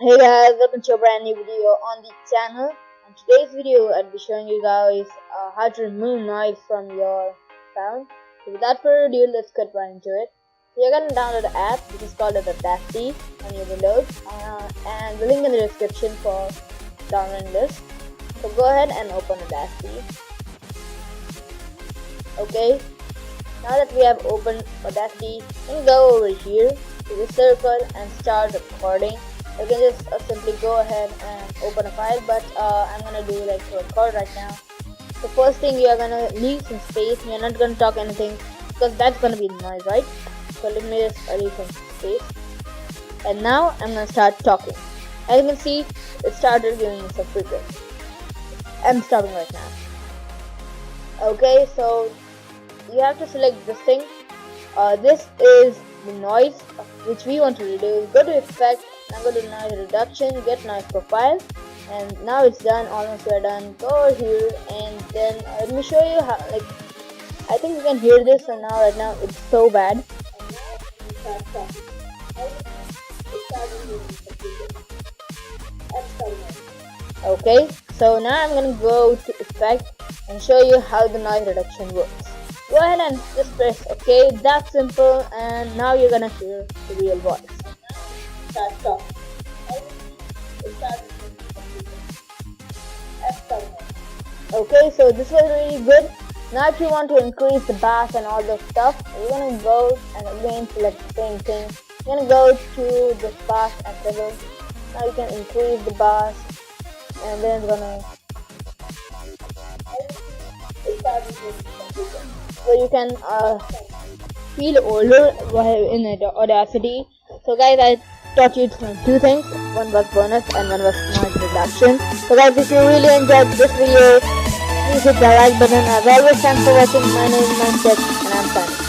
Hey guys, welcome to a brand new video on the channel. In today's video, I'll be showing you guys how to remove noise from your sound. So without further ado, let's get right into it. So you're gonna download the app, which is called Audacity, on your Windows, and the link in the description for downloading this. So go ahead and open Audacity. Okay, now that we have opened Audacity, you can go over here to the circle and start recording. You can just simply go ahead and open a file, but I'm gonna do like to record right now. The first thing, you are gonna leave some space. You're not gonna talk anything because that's gonna be noise, right? So let me just leave some space, and now I'm gonna start talking. As you can see, it started giving me some frequency. I'm stopping right now. Okay, so you have to select this thing. This is the noise which we want to reduce. Go to effect. I'm going to noise reduction, get noise profile, and now it's done. Almost we are done. Go over here and then let me show you how. Like, I think you can hear this, and now right now it's so bad. Okay, so now I'm gonna go to effect and show you how the noise reduction works. Go ahead and just press OK. That's simple, and now you're gonna hear the real voice. Okay, so this was really good. Now if you want to increase the bass and all the stuff, you're gonna go and again select the same thing. You're gonna go to the bass and treble. Now you can increase the bass, and then it's gonna so you can feel older in Audacity. So guys, I taught you two things. One was bonus and one was noise reduction. So guys, if you really enjoyed this video, please hit the like button. As always, thanks for watching. My name is Manchek and I'm signing.